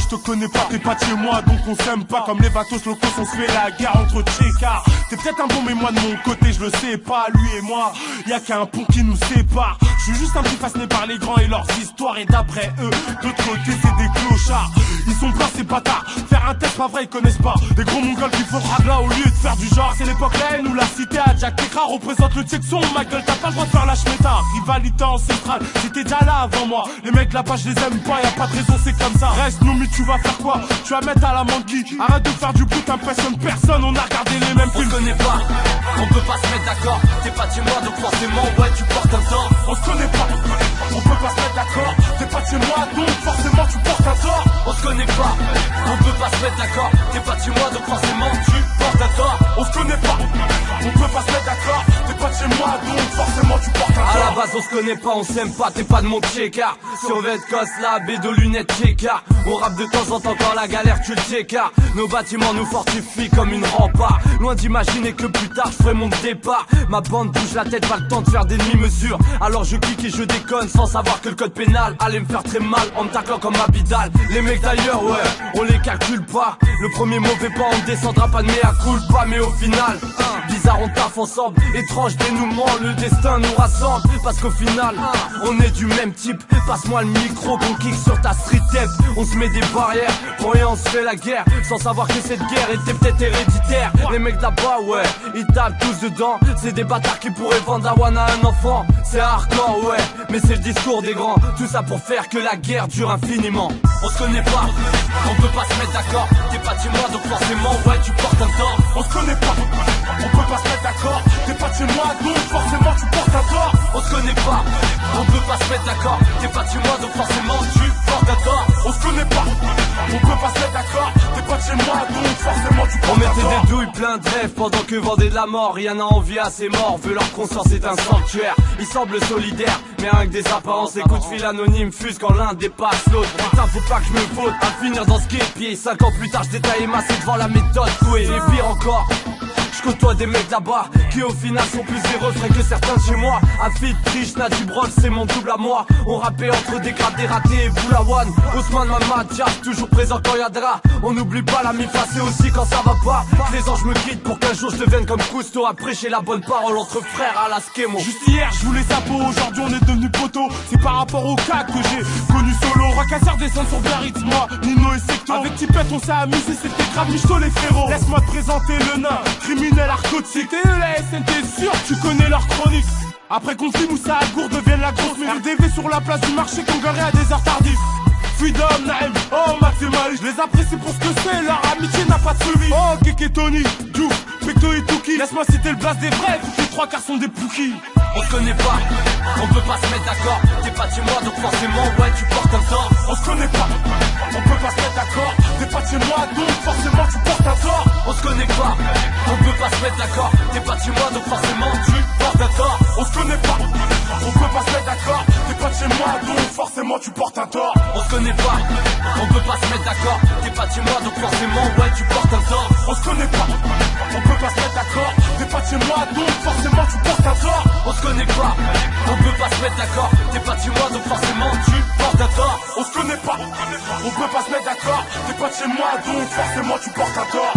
je te connais pas, t'es pas de chez moi, donc on s'aime pas. Comme les vatos locaux, on se fait la guerre entre tchécards. T'es peut-être un bon, mais moi de mon côté, je le sais pas. Lui et moi, y'a qu'un pont qui nous sépare. Je suis juste un petit fasciné par les grands et leurs histoires. Et d'après eux, de l'autre côté, c'est des clochards. Ils sont pleins, ces bâtards. Faire un test, pas vrai, ils connaissent pas. Des gros mongols qui font ragla au lieu de faire du genre. C'est l'époque la haine où la cité à Jack Tekra représente le Tchekson. Ma gueule, t'as pas le droit de faire la schmeta. Rivalité ancestrale, j'étais déjà là avant moi. Les mecs là-bas, je les aime pas, y'a pas de raison, c'est comme ça. Reste nous, mais tu vas faire quoi? Tu vas mettre à la monkey. Arrête de faire du bruit, t'impressionnes personne. On a regardé les mêmes films. On se connaît pas, on peut pas se mettre d'accord. T'es pas de chez moi, donc forcément, ouais, tu portes un tort. On se connaît pas, on peut pas se mettre d'accord. T'es pas de chez moi, donc forcément tu portes un tort. On se connaît pas, on peut pas se mettre d'accord. T'es pas de chez moi, donc forcément, tu portes un tort. On se connaît pas, on peut pas se mettre d'accord. T'es pas de chez moi, donc forcément tu portes un tort. À la base, on se connaît pas, on s'aime pas, t'es pas de mon tchécard. Si on veut être cosse, la baie de lunettes tchécard. On rappe de temps en temps quand la galère tu le tchécard. Nos bâtiments nous fortifient comme une rempart. Loin d'imaginer que plus tard je ferai mon départ. Ma bande bouge la tête, pas le temps de faire des demi-mesures. Alors je clique et je déconne sans savoir que le code pénal allait me faire très mal en me taclant comme Abidal. Les mecs d'ailleurs, ouais, on les calcule pas. Le premier mauvais pas, on descendra pas de mea culpa. Mais au final, bizarre on taffe ensemble. Étrange dénouement, le destin nous rassemble. Parce qu'au final, on est du même type. Passe-moi le micro qu'on kick sur ta street tape. On se met des barrières, pour rien on se fait la guerre. Sans savoir que cette guerre était peut-être héréditaire. Les mecs là-bas, ouais, ils tapent tous dedans. C'est des bâtards qui pourraient vendre la one à un enfant. C'est hardcore, ouais, mais c'est le discours des grands. Tout ça pour faire que la guerre dure infiniment. On se connaît pas, on peut pas se mettre d'accord. T'es pas de chez moi, donc forcément, ouais, tu portes un tort. On se connaît pas, on peut pas se mettre d'accord. T'es pas de chez moi, donc forcément tu portes un tort. On se connaît pas, on peut pas se mettre d'accord. T'es pas de chez moi, donc forcément, tu portes un tort. On se connaît pas, on peut pas se mettre d'accord. T'es pas de chez moi, donc forcément tu portes on un tort. mettait des douilles plein de rêves pendant que vendait de la mort. Y'en a envie à ses morts, veut leur conscience c'est un sanctuaire. Ils semblent solidaires, mais rien que des apparences. Les coups de fil anonymes fusent quand l'un dépasse l'autre. Putain, faut pas que je me faute à finir dans ce guépier. 5 ans plus tard, je détaille massé devant la méthode couée. Et pire encore, je côtoie des mecs là-bas qui au final sont plus heureux frais que certains de chez moi. Afid, Triche, Nadi Brol, c'est mon double à moi. On rappait entre dégradés, ratés et Boulawan. Ousmane Mamad, Jazz, toujours présent quand y'a drap. On n'oublie pas la mi-face aussi quand ça va pas. Les anges me quittent pour qu'un jour je devienne comme Cousteau à prêcher la bonne parole entre frères à la Skemo. Juste hier, je voulais sa peau, aujourd'hui on est devenu poteau. C'est par rapport au cas que j'ai connu solo. Racasseur descend sur Biarritz, moi, Nino et Secto. Avec Tipette, on s'est amusé, c'était grave Michto les frérots. Laisse-moi te présenter le nain, criminel arcotique. T'es la SN, t'es sûr, tu connais leur chronique. Après conflit, Moussa Agour devienne la grosse mère. RDV sur la place du marché qu'on garait à des heures tardives. Freedom, Naïm, oh Maximal, je les apprécie pour ce que c'est, leur amitié n'a pas de suivi. Oh Keke Tony, Diouf, Pecto et Tuki. Laisse-moi citer le blast des vrais, tous les trois quarts sont des pouki. On se connaît pas, on peut pas se mettre d'accord. T'es pas de chez moi, donc forcément, ouais, tu portes un tort. On se connaît pas, on peut pas se mettre d'accord. T'es pas de chez moi, donc forcément tu portes un tort. On se connaît pas, on peut pas se mettre d'accord. T'es pas de chez moi, donc forcément, tu portes un tort. On se connaît pas, on peut pas se mettre d'accord. T'es pas de chez moi, donc forcément tu portes un tort. On se connaît pas, on peut pas se mettre d'accord. T'es pas de chez moi, donc forcément, ouais, tu portes un tort. On se connaît pas, on peut pas se mettre d'accord. T'es pas de chez moi, donc forcément tu portes un tort. On se connaît pas, on peut pas se mettre d'accord. T'es pas de chez moi, donc forcément, tu portes un tort. On se connaît pas, on peut pas se mettre d'accord. T'es pas de chez moi, donc forcément tu portes un tort.